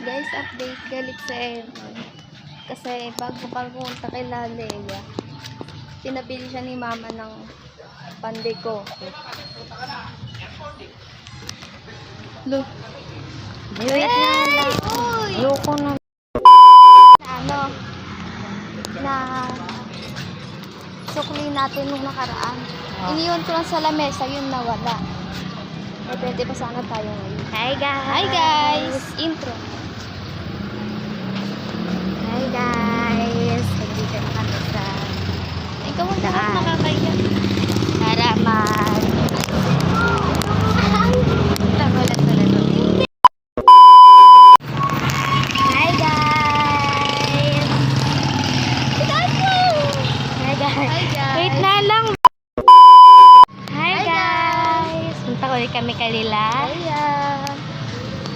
Guys, update. Galit sa Evan. Kasi bago pumunta kay Laleya, pinabili siya ni mama ng panday ko. Look. Wait na lang. Loko na. Ano? Na sukli natin nung nakaraan. Iniwan ko lang sa lamesa, yun nawala. Eh, pwede pa sana tayo ngayon. Hi guys! Hi guys! Intro. Hi guys! Nandito na kami sa Ikaw ang dapat nakakaya. para mag... Tagulat ko na to. Hi guys! Hi guys! Hi guys! Wait na lang! Hi guys! Punta ko ulit kami kalila. Hiya!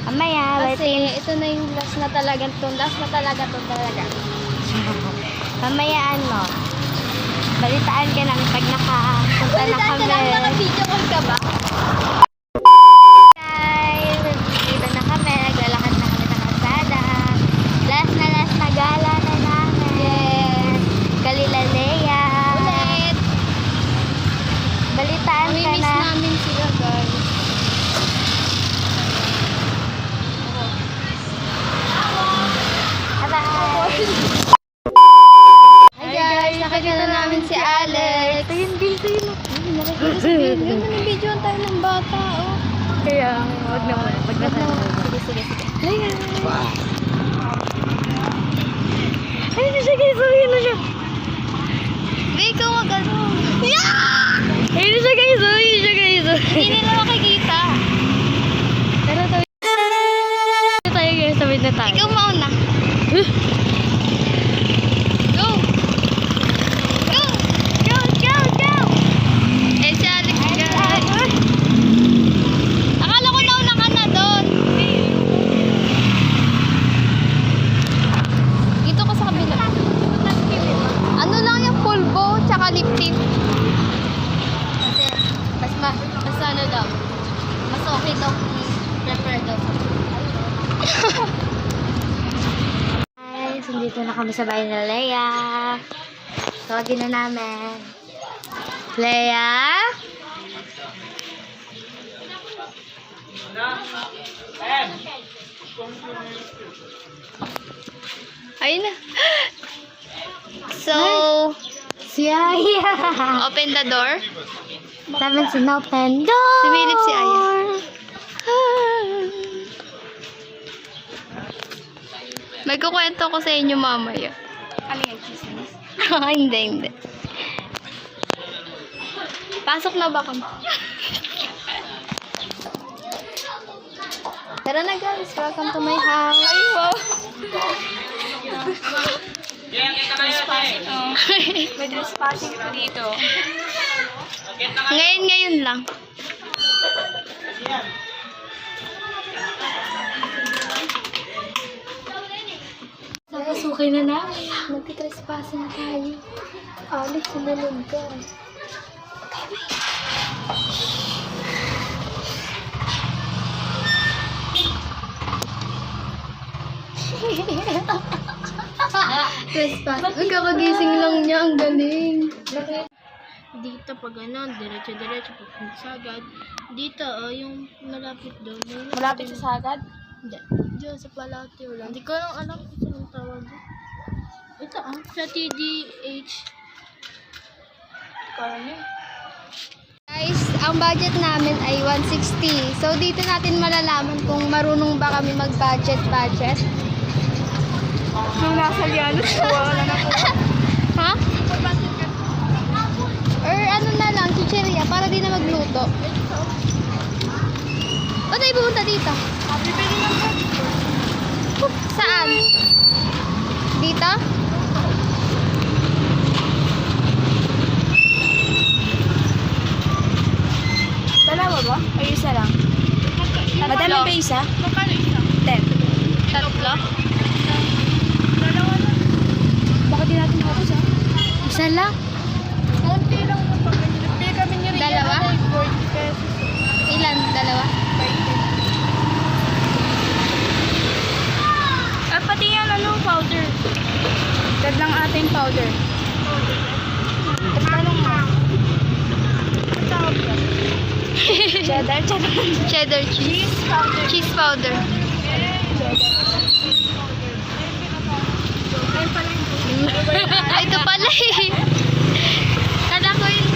Mamaya, Kasi ito na yung last na talaga to. Last na talaga to talaga. mamaya ano, balitaan ka namin pag nakapunta na kami. Naka-video call ka ba? Guys, dito na kami, naglalakad na kami ng kalsada. Last na gala na namin. Yes! Galilea. Ulit! Balitaan ka Mamimiss na. namin sila guys. Bye-bye. Hi guys! Nakikita na namin si Alex. Ayun, dito yun. Ganun yung video tayo ng bata, oh. Kaya, wag naman. Wag naman. Sige. Ayun na siya guys. Ayun na siya. Hindi, ikaw mag-ano. Ayun na siya guys. Ayun siya guys. Hindi nila makikita. Pero tayo guys. Tawid na tayo. Ikaw mauna. Go! Go! Go! Eh, si Alex guys. Akala ko nauna ka na doon. Dito ka sa kabila. Ano lang yung pulbo, tsaka lip tint. Kasi, mas ano daw, mas okay daw kung prepare daw. Guys, nandito na kami sa bahay na Leia. Tawagin na namin. Leia? Ayun na. So, Si Aya. open the door. Sabi si open door. Sumilip si Aya. May kukwento ko sa inyo mamaya. Ano yung chismis? Hindi. Pasok na ba kami? Tara na guys, welcome to my house. Ay, wow. May trespassing ko dito. Ngayon lang. Tapos okay na namin. Nagtitrespass na tayo. Alex, sinunod ka. Trespass. Nagkakagising lang niya. Ang galing. Dito pag ano, diretso papunta sa agad. Dito, yung malapit doon. Malapit sa sagad? Hindi. Diyan sa Palatio lang. Hindi ko lang alam kung saan ang tawag. Ito sa TDH. Guys, ang budget namin ay 160. So, dito natin malalaman kung marunong ba kami mag-budget. Nung nasa Lianos, wala na po. Ha? Or ano na lang, chicheria, para di na magluto. O tayo pumunta dito? Bibili lang ka. Saan? Dito? Dalawa ba? Ay, isa lang. Madami ba isa? Magkano isa? 10. Tatlo? Dalawa lang. Bakit di natin tapos Isa lang. Konti lang yung pagkain. Pili kami ni Rian. Dalawa? 40 pesos. Ilan? Dalawa? 20. Add lang ating powder. Cheddar. Cheddar cheese. Cheese powder. Ay, ito pala eh. Kala ko yun.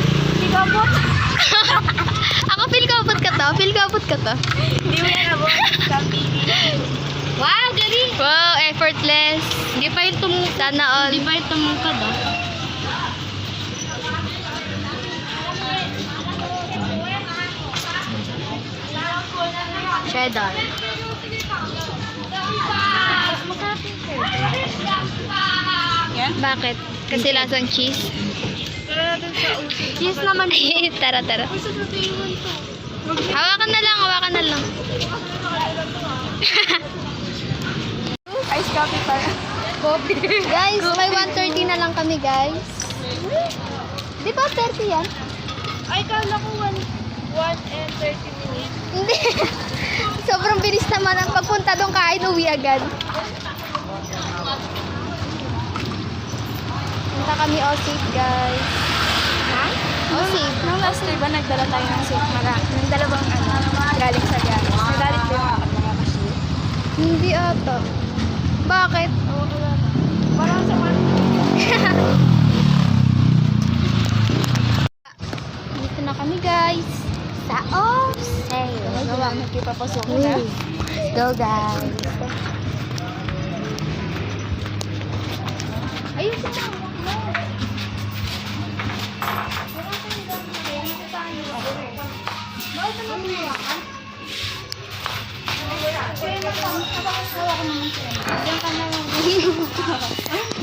Ako feel ko abot ka to. Feel ko abot ka to. Hindi mo yan abot. Wow, galing! Wow, effortless. Hindi pa yung tumungkad. Sana all. Hindi pa yung tumungkad, ah. Cheddar. Yan? Bakit? Kasi lasang cheese. Cheese naman. Tara. Hawakan na lang. Ice coffee pa. Guys, may 1:30 na lang kami, guys. Di ba 30 yan? Ay, kala ko 1 and 30 minutes. Hindi. Sobrang bilis naman ang pagpunta doon kain, uwi agad. Punta kami Osip, guys. Ha? Osip. Nung last day ba, nagdala tayo ng soup ng dalawang galing sa Ganos. Nagalit din mga machine. Hindi ata. Bakit? Parang sa Dito na kami, guys. Sa Osip. Gawa, nagkipapasok na. Let's go, guys. Ayun sa mga.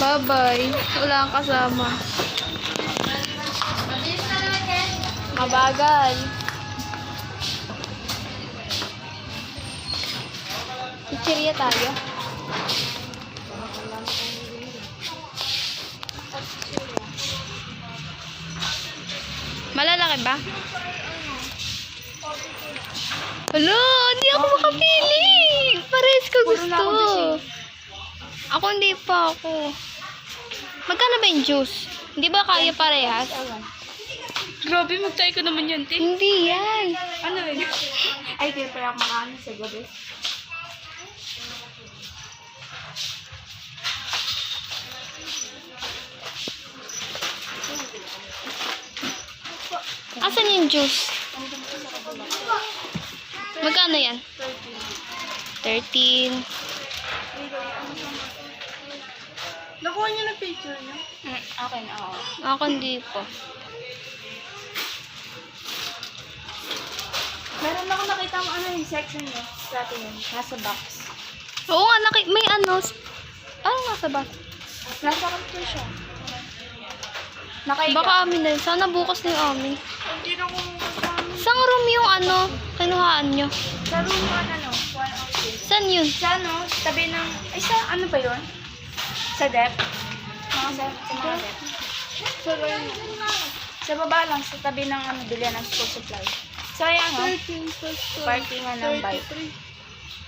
Bye-bye. Wala kang kasama. Mabagal. Chichirya tayo. Malalaki ba? Hala, hindi ako makapili. Pares ko gusto. Ako hindi pa ako. Magkano ba yung juice? Hindi ba kaya parehas? Grabe, magtay ko naman yun, Tin. Hindi yan. Ano yun? Ay, di pa ako makaano sa gabi. Asan yung juice? Magkano yan? 13. Nakuha niyo na picture niyo? Okay na, oo. Ako hindi po. Meron ako nakita mo ano yung section niyo. Sa atin yun. Nasa box. Oo nga, may ano. Ano nga sa ba? Nasa karton siya. Nakaiga. Baka amin na yun. Sana bukas na yung amin. Hindi na kung Saan room yung ano? Kinuhaan nyo? sa room 106. Saan yun? Sa ano, tabi ng, ay sa ano ba yun? Sa dep? Sa mga dep. Sa baba lang, sa tabi ng ano, bilihan ng school supply. So ayan o, parkingan ng bike.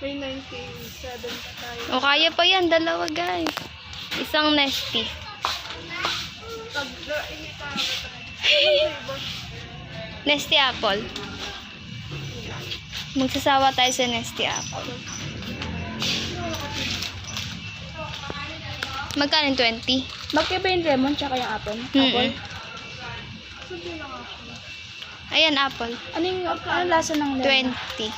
May 97 pa tayo. O kaya pa yan, dalawa guys. Isang nesty. Nesty apple. Magsasawa tayo sa nesty apple. Magkano yung 20? Magkaiba yung lemon tsaka yung apple. Mm-mm. Ayan, apple. Ano lasa ng lemon? 20.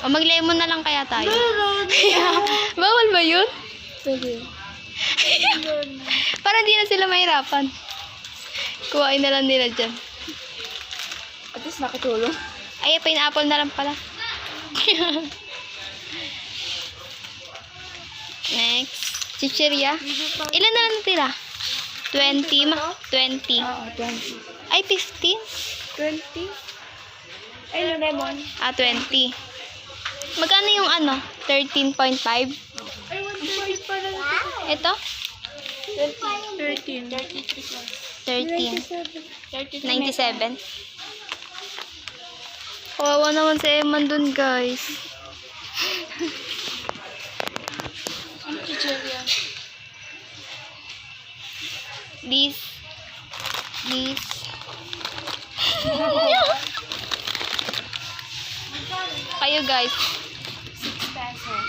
O mag-lemon na lang kaya tayo. Bawal ba yun? Pwede. Para di na sila mahirapan. Kuhain na lang nila dyan. At least nakatulong. Ay, pineapple na lang pala. Next. Chichirya. Ilan na lang natira? 20. 20. Oo, 20. Ay, 15? 20? Ay, yung lemon. 20. Magkano yung ano? 13.5? Ay, 1.5 pa lang. Ito? 13. 13. 97. Kawawa naman si Eman dun, guys. Ang chichirya. This. Kayo guys. 6 pesos.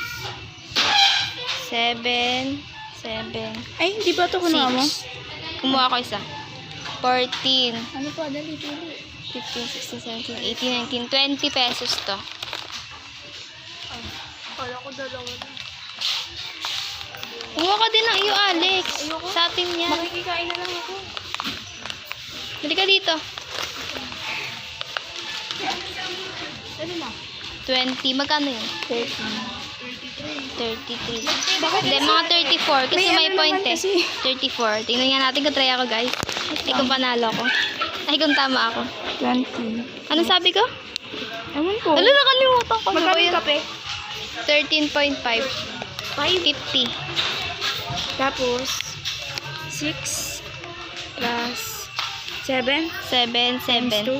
7. Ay, hindi ba ito kunawa mo? 6. Kumuha ko isa. 14. Ano pa? Dali. 15, 16, 17, 18, 19, 20 pesos to. Kala ko dalawa na. Kumuha ka din ng iyo, Alex. Sa atin yan. Makikikain na lang ako. Dali ka dito. Dali na. 20. Magkano yun? 33. Hindi, mga 34. Kasi may point eh. 34. Tingnan nga natin kung try ako, guys. Ay, kung panalo ko. Ay, kung tama ako. 20. Ano sabi ko? Ewan ko. Ano, nakalimutan ko. Magkano yung kape? 13.5. 50. Tapos, 6 plus 7 7. times 2,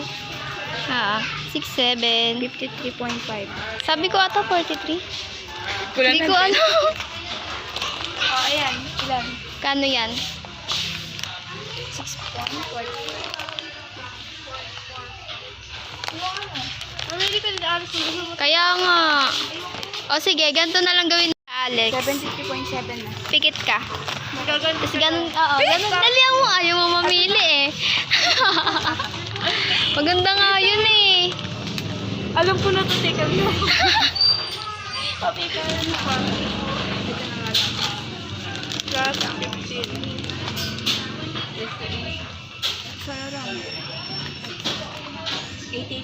6, 7. 53.5. Sabi ko ata 43. Kulang Hindi ko alam. Oh, ayan. Ilan? Kano yan? 6.5. Mamili ka din alas ng Kaya nga. O sige, ganito na lang gawin ni Alex. 750.7 na. Pikit ka. Magaganda. Tapos ganun, ganun. Dali mo. Ayaw mo mamili eh. Maganda nga yun eh. Alam ko na ito, teka mo. Papipa na pa. Ito na nga lang. Plus 15. Sarang. 88.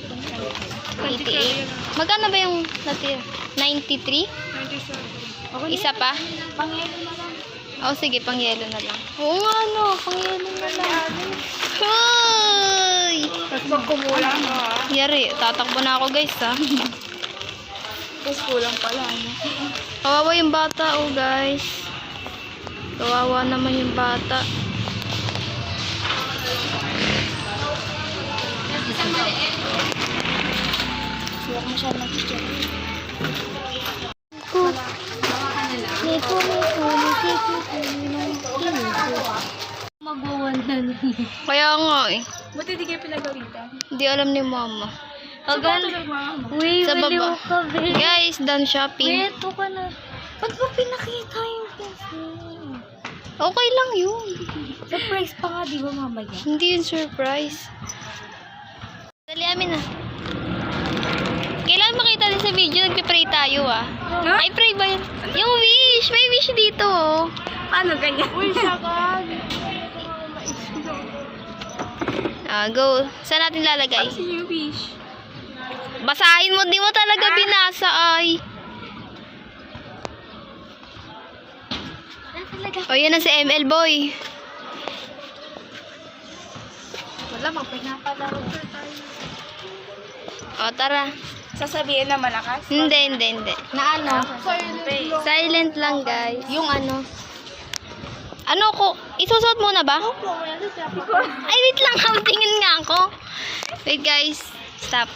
Magkano ba yung natira? 93? 97. Isa pa? Pangyelo na lang. O sige, pang yelo na lang. Oo nga no, pang yelo na lang. Hoy! Tapos pag kumulang ka, Yari, tatakbo na ako guys ha. tapos kulang pala. Ano? Kawawa yung bata oh guys. Kawawa naman yung bata. Huwag mo siya mag-check. Kaya nga eh. Buti di kayo pinagalitan. Hindi alam ni mama. Uy, Sa baliw baba. ka, be. Guys, done shopping. Ito ka na. Ba't mo pinakita yung kasi? Okay lang yun. Surprise pa nga, di ba mamaya? Hindi yun surprise. Dali amin na. Kailangan makita din sa video, nagpipray tayo ah. Huh? Ay, pray ba yun? Yung wish! May wish dito oh. Paano ganyan? Uy, sakag. Go. Saan natin lalagay? Kasi yung fish. Basahin mo, di mo talaga binasa ay. O, yan na si ML boy. Wala, magpinapalaro tayo. O, tara. Sasabihin na malakas? Hindi. Na ano? Silent lang, guys. Yung ano? Ano ko? Isusot mo na ba? Ay, wait lang. Tingin nga ako. Wait, guys. Stop.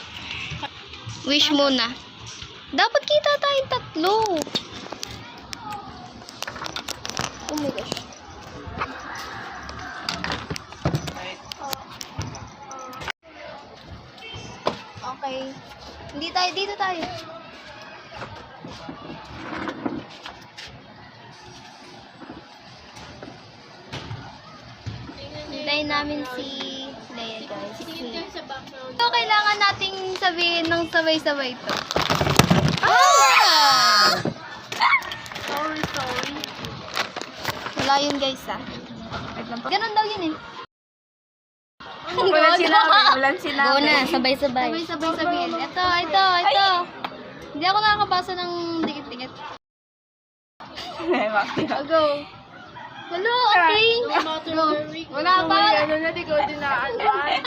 Wish muna. Dapat kita tayong tatlo. Oh my gosh. Okay. Hindi tayo. Dito tayo. Hintayin namin si Leia, guys. So, kailangan nating sabihin ng sabay-sabay to. Ah! Sorry. Wala yun, guys, ah. Ganun daw yun, eh. Walang sinabi. Go na, sabay-sabay. Sabay-sabay sabihin. Ito. Hindi ako nakakabasa ng dikit-dikit. Go. Hello, okay. Go. Wala pa. Ano na, di ko dinaalaan.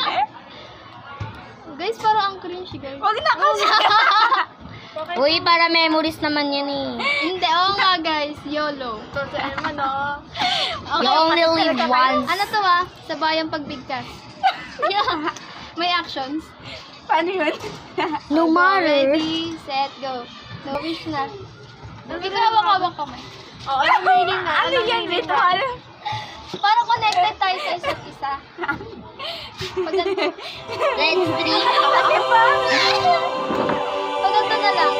Guys, parang ang cringe, guys. Huwag na kasi. Uy, para memories naman yan eh. Hindi, oo nga, guys. YOLO. Ito sa ano. You only live once. Ano to ah? Sa bayang pagbigkas. Yeah. May actions. Paano yun? No matter. Ready, set, go. No wish na. Ikaw hawak-hawak kamay. Oo, ano meaning na? Ano yan? Ritual? Para connected tayo sa isa't isa. Let's drink. Paganda na lang.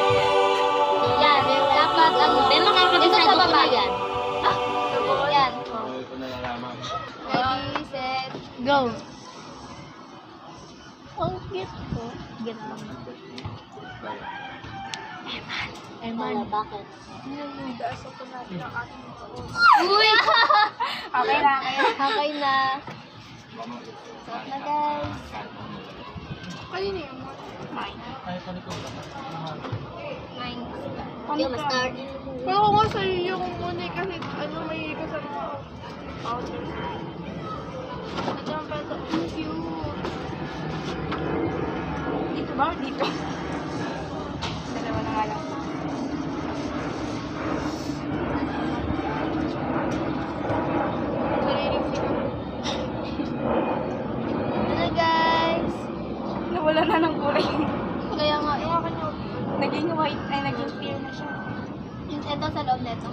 Yan, dapat ano. May Dito sa baba. yan. Yan. Ready, set, Go. ang cute ko. Eman. Bakit? Uy! Okay na, Okay na. Stop na guys. Kanina yung Nine. Okay, ma-start. Pero ko nga sa'yo yung muna kasi ano may ka sa mga outfit. Nandiyan pa sa cute. Dito ba? Dito. Dalawa na nga lang. Sariling sigaw. Ano guys? Nawala na ng kulay. Kaya nga, Naging white, ay naging clear na siya. ito sa loob nito.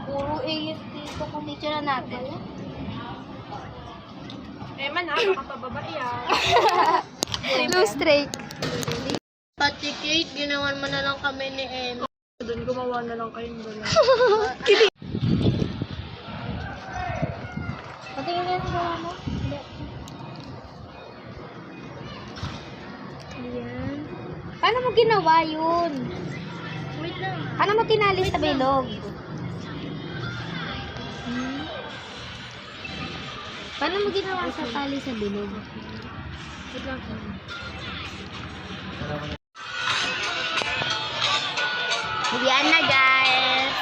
Puro AFT ito kung teacher na natin. Man, nakakapababa yan. Loose straight. Pati Kate, ginawan mo na lang kami ni Emma. Doon gumawa na lang kayong dalawa. Patingin nga sa gawa mo. Ayan. Paano mo ginawa yun? Wait lang. Paano mo tinalis sa bilog? Paano mo ginawa sa tali sa bilog? Wait lang. Yan na, guys.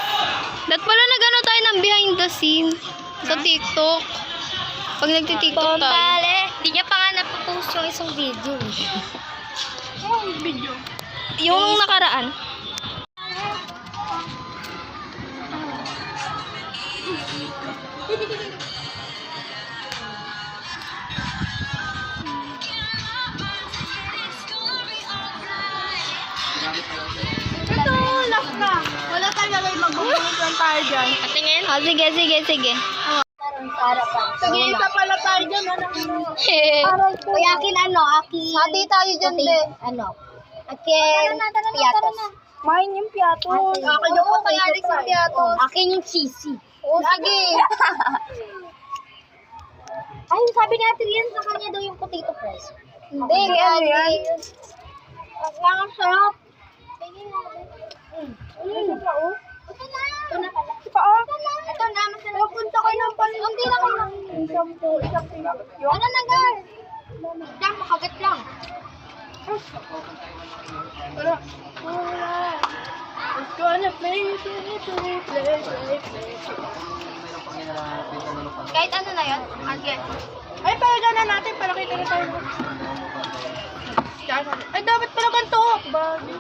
Dat pala nagano tayo ng behind the scene sa TikTok. Pag nagti-TikTok tayo. Pontale. Hindi niya pa nga napopost yung isang video. Oh, video. Yung nakaraan. Ito, last na. Wala talaga yung mag-umunod lang tayo dyan. Patingin? Oh, sige, sige, sige. Sige, isa pala tayo dyan. Uy, akin ano? Akin... Hati tayo dyan, be. Ano? Akin... Piatos. Main yung piatos. Akin yung puto yung Alex ng piatos. Akin yung cheesy. Oh, sige. Ay, sabi ni Ate Rian sa kanya daw yung potato fries. Hindi, ano yan? Ang sarap. Ito na. Ito na pala. Pa, oh. Ito na, masarap. Punta ka ng palit. Hindi na kayo. Isang Ano na, girl? Diyan, makagat lang. Wala. Wala. It's gonna play. Kahit ano na yun? Okay. Ay, palaga na natin para kita na tayo. Ay, dapat pala ganito. Babi.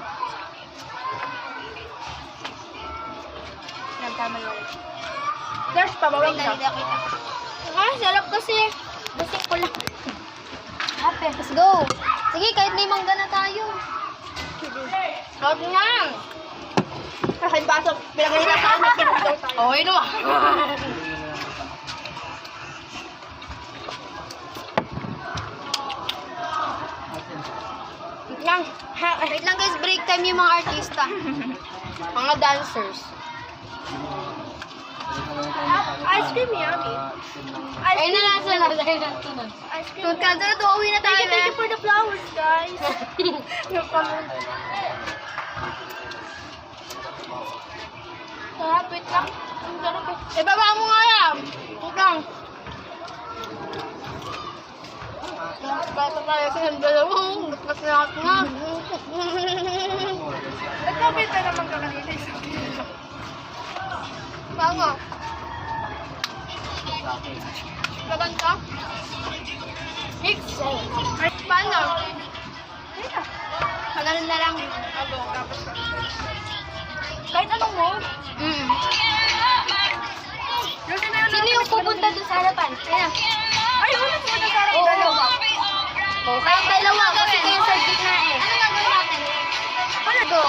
Yan, tama yun. There's pa, bawang ka. Ay, sarap kasi. Basing ko lang. Happy. Let's go. Sige, kahit may mangga na tayo. Huwag na. Kahit pasok, pinagay na tayo na pinagay tayo. Okay naman. Lang. Wait lang guys, break time yung mga artista. Mga dancers. Ice cream yummy. Ayun na lang sunod. Ice cream. Sunod ka na, uwi na tayo. Thank you for the flowers, guys. Yung comment. Sarap, wait lang. Ang sarap eh. Baba mo nga yan. Wait lang. Bata tayo sa dalawang. Mas lahat nga. Nagkabit na naman ka kanina isang kilo. Tama. Laban ka? Mix. Ay, paano? Pagalan na lang. Abo, tapos ka. Kahit anong mo? Sino yung pupunta doon sa harapan? Ayan. Ay, wala po na sarap Oo. dalawa. Kayong dalawa, kasi kayo sa gitna eh. Ano gagawin natin? Ano to?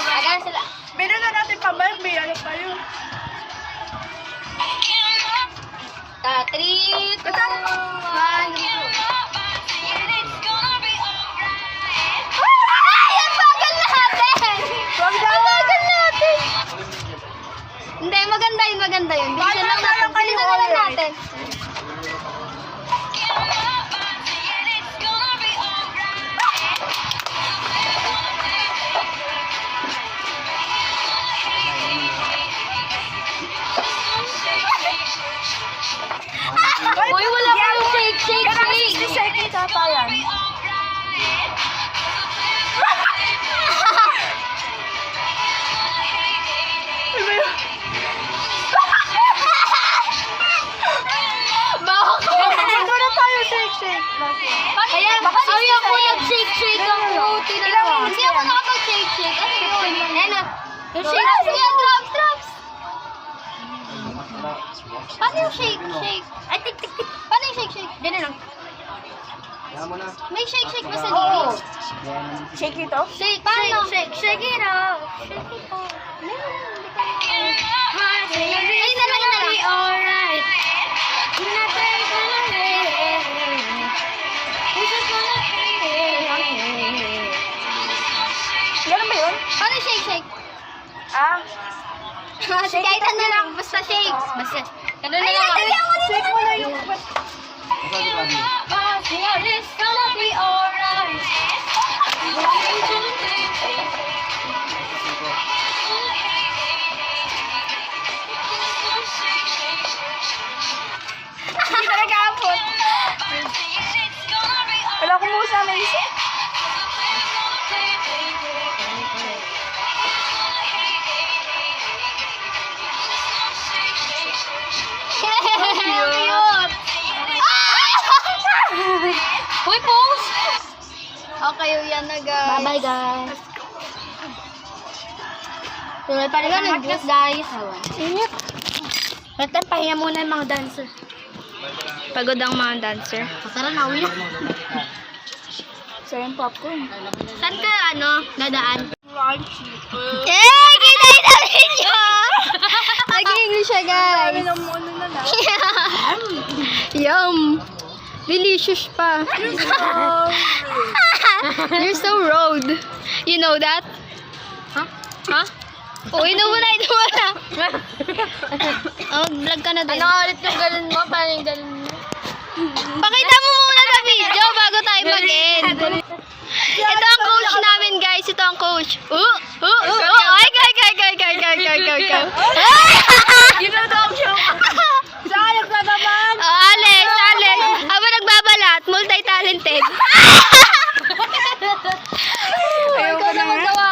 Agan sila. Bili na natin pa ba? May ano tayo. 3, 2, 1. Ay! Ang bagal natin! Ang bagal natin! Hindi, maganda yun, maganda yun. Bilisan lang natin. Bilisan na lang natin. Uy, wala pa yung shake, shake, shake. 60 seconds ata yan. Bago na tayo shake. Kaya, ay ako nag-shake, shake ako. Hindi ako nakapag-shake, shake. Ano yun? Ano? Yung shake, Drops yan, drops. Paano yung shake, shake? Ay, tik, tik, tik. Paano yung shake, shake? Ganun lang. May shake, shake ba sa lyrics? Shake ito? Shake, Paano? shake, shake it off. Shake it off. Ay, na lang. Alright. Nothing's gonna rain. It's just gonna rain. Ganun ba yun? Paano yung shake, shake? Kahit ano lang, basta shake. Basta. Ganun na lang. Shake mo na yung... It's gonna be alright. Hindi ka nag-aapot. Wala akong musa na isip. Cute. Uy, post! Okay, yan na guys. Bye-bye, guys. Tuloy pa rin ang nag-juice, guys. Init. Natin, pahinga muna yung mga dancer. Pagod ang mga dancer. Tara na, uwi na. So, yung popcorn. Saan ka, dadaan? Lunch. Eh, kinay namin siya! Nag-English siya, guys. Sabi ng ano na lang. Yum! Delicious pa. You're so rude. You know that? Huh? Huh? Oh, ino mo na. Oh, vlog ka na din. Ano ulit yung ganun mo? Parang yung ganun mo? Pakita mo muna sa video bago tayo mag-end. Ito ang coach namin, guys. Ito ang coach. Ay, go. Ginodog siya. Sayang ka naman. Oh, Alex. Habang nagbabalat, multi-talented. Ayaw ko na magawa.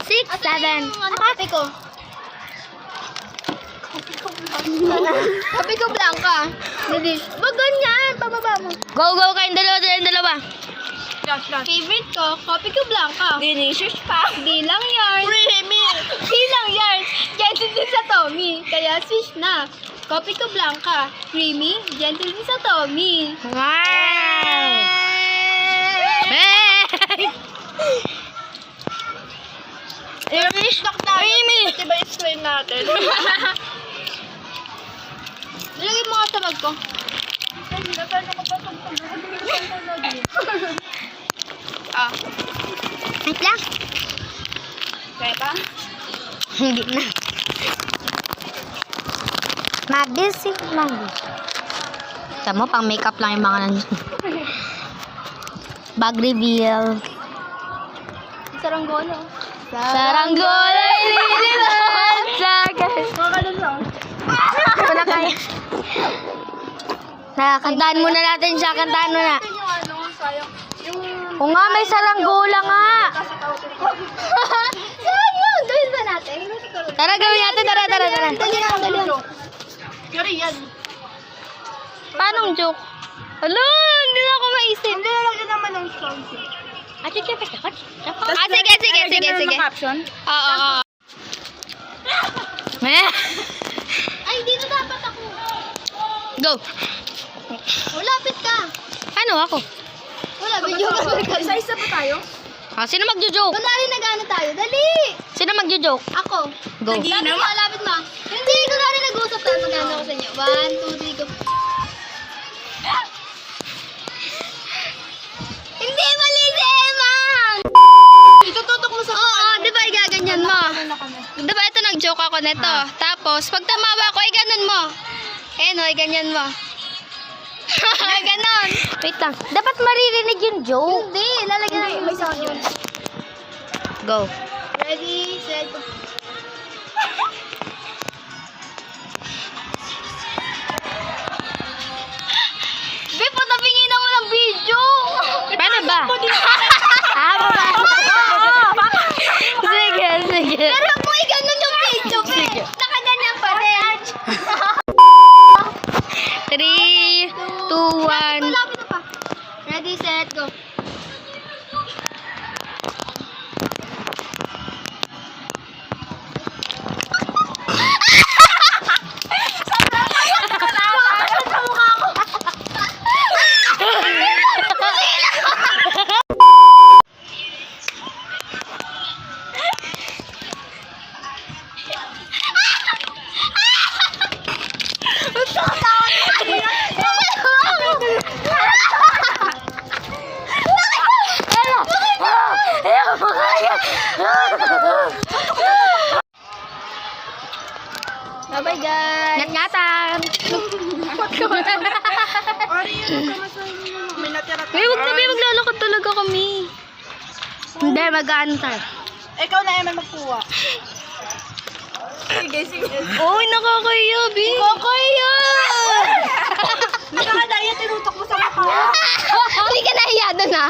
6, 7. Ano kape ko? Kape ko blanca. Wag ganyan. Pababa mo. Go, kayong dalawa. Last. Favorite ko, kape ko blanca. Delicious pa. Di lang yarn. Di lang yarn. Gentle din sa Tommy. Kaya switch na. Kopi ko blanca. Creamy, gentle din sa Tommy. I-restock tayo. Diba explain natin? Nilagay mo nga sa bag ko. Wait lang. Kaya pa? Hindi na. Mabisi lang. Tama, pang makeup lang yung mga nandun. Bag reveal. Saranggolo. Saranggola ililiban sa Makakalun lang. Ito na kaya. Kantahan muna natin siya. Kantahan mo na. Yung ano, sayang. Yung... O nga, may saranggola nga. Kasi tawag ko. Saan yun? Gawin ba natin? Tara, gawin natin. Tara. Dali lang. Yuri yan. Paanong joke? Alo, hindi na ako maisip. Hindi nalagyan naman ng sound. Sige. Caption? Oo. Eh. Ay, dito dapat ako. Go. Lapit ka. Ano ako? Wala, video ka. Isa-isa pa tayo? Sino magjo-joke? Kunwari nag-ano tayo. Dali. Sino magjo-joke? Ako. Go. Lapit mo. Hindi, kunwari nag-uusap tayo. magkano ako sa inyo. 1, 2, 3, go. Hindi, mali si Emma! Itututok mo sa Oo, di ba igaganyan mo? Di ba ito nag-joke ako nito? Tapos, pag tamawa ko, ay ganun mo. Eh, no, ay ganyan mo. Ganon. Wait lang. Dapat maririnig yung joke. Hindi, lalagyan natin may sound yun. Go. Ready, set, go. Be, patapingin mo ng video. Paano ba? Baba. Sige, sige. Pero mo ganun yung video, be. Nakaganyan pa rin. 3, 2, 1. Malapit na pa. Ready, set, go. Bye-bye, guys. Ngat-ngatan. Ori, yun ka may natira ka. May wag na, may maglalakad talaga kami. Hindi, mag-ano tayo. Ikaw na Eman magkuha. Sige, sige. Uy, nakakaya, Bi. Nakakaya. Nakakadaya, tinutok mo sa mukha. Hindi ka nahiya doon, ha?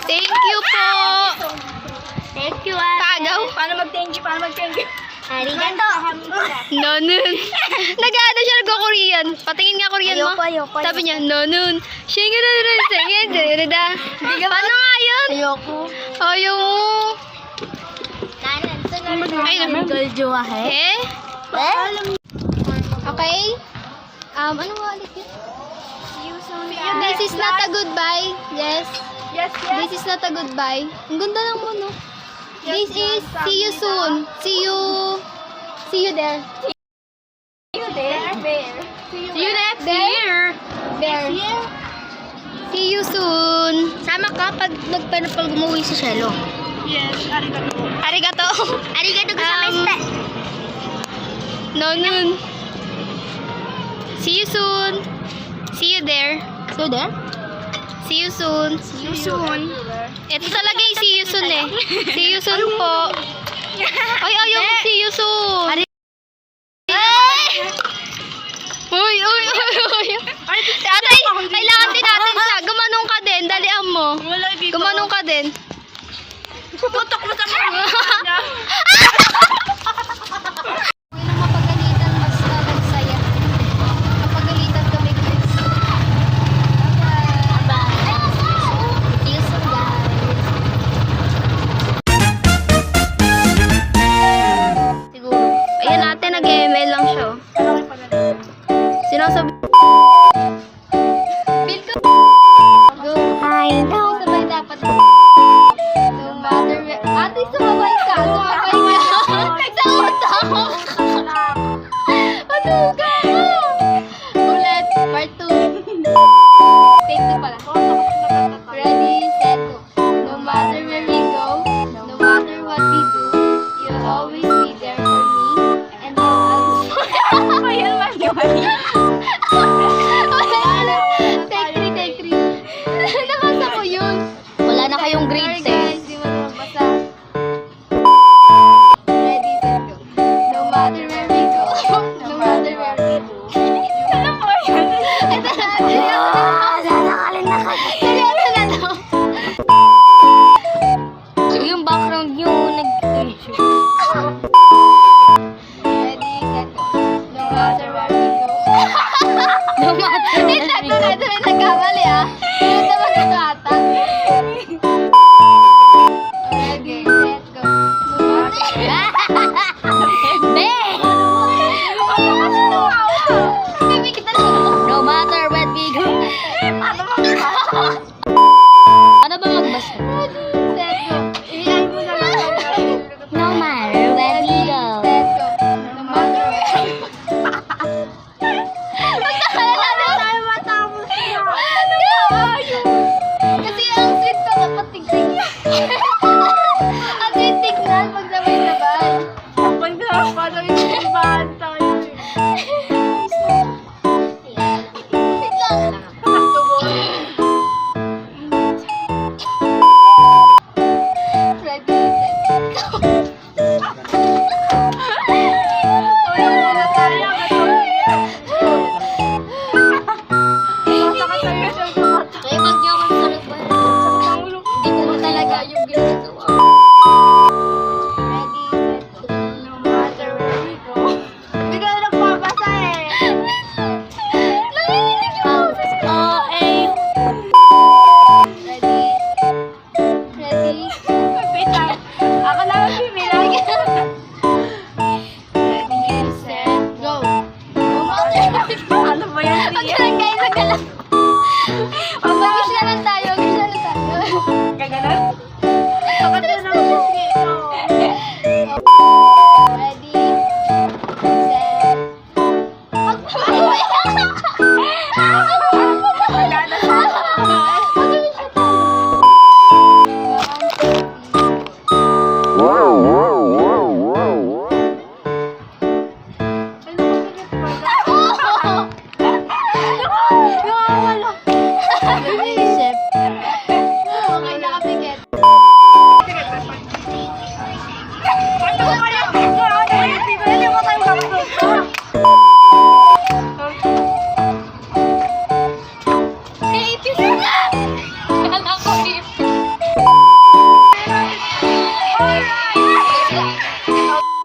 Thank you po. Thank you, ate. Tagaw. Paano mag-thank you? Paano mag-thank you? Arigato. Nonun. Nag-ano siya, nagko-Korean. Patingin nga Korean mo. Ayoko. Sabi niya, nonun. Shinganun, shinganun, paano nga yun? Ayoko. Ayaw mo. Kanan, sunod. Ay, naman. Goljoahe. Eh? Eh? Okay? Ano nga ulit yun? This is not a goodbye. Yes. Yes, yes. This is not a goodbye. Ang ganda lang mo, no? This is see you soon. See you there. See you there. Bear. See you next year. There. See you soon. Sama ka pag umuwi si Shelo. Yes, arigato. Arigato. Arigato gozaimasu. Nonun. See you soon. See you there. So there? See you soon. See you soon. Ito talaga yung see you soon eh. See you soon po. Ay, ayaw mo see you soon. Uy, uy, uy, uy. Atay, kailangan din natin siya. Gumanong ka din. Dalian mo. Wala dito. Gumanong ka din. Tutok mo sa mukha. Huwag nang mapagalitan, basta nagsaya. Mapagalitan kami, guys. See you soon, guys. Siguro. Ayan natin, nag-ML lang siya. Oh. Sinasabi. Feel ko. Go. I know. Sabay dapat. No matter where. Ate, sumabay ka. Sumabay ka. Nagsautang. Ano ka? Ulit. Part 2. Take 2 pala. Ready, set, go. No matter where we go, no matter what we do, you'll always be there for me. And I'll Ayan man yun. Take 3, take 3. Nabasa ko yun. Wala na kayong grades Sorry eh. guys, di mo na mabasa. Ready, set, go. No matter where we go, no matter where we do. Ano po yun? Ito na, Lalakalin na kayo. seryoso na to. Yung background nyo, Ready, set, go. No matter where we go. no matter Ito na, nagkamali ah. Ito naman ito ata. Ready, set, go. No matter Be! Baby, kita lang. No matter what we do. Ano ba magbasa? Set, go. Iyan mo na lang. No matter where we go. Set, go. No matter where. Alright!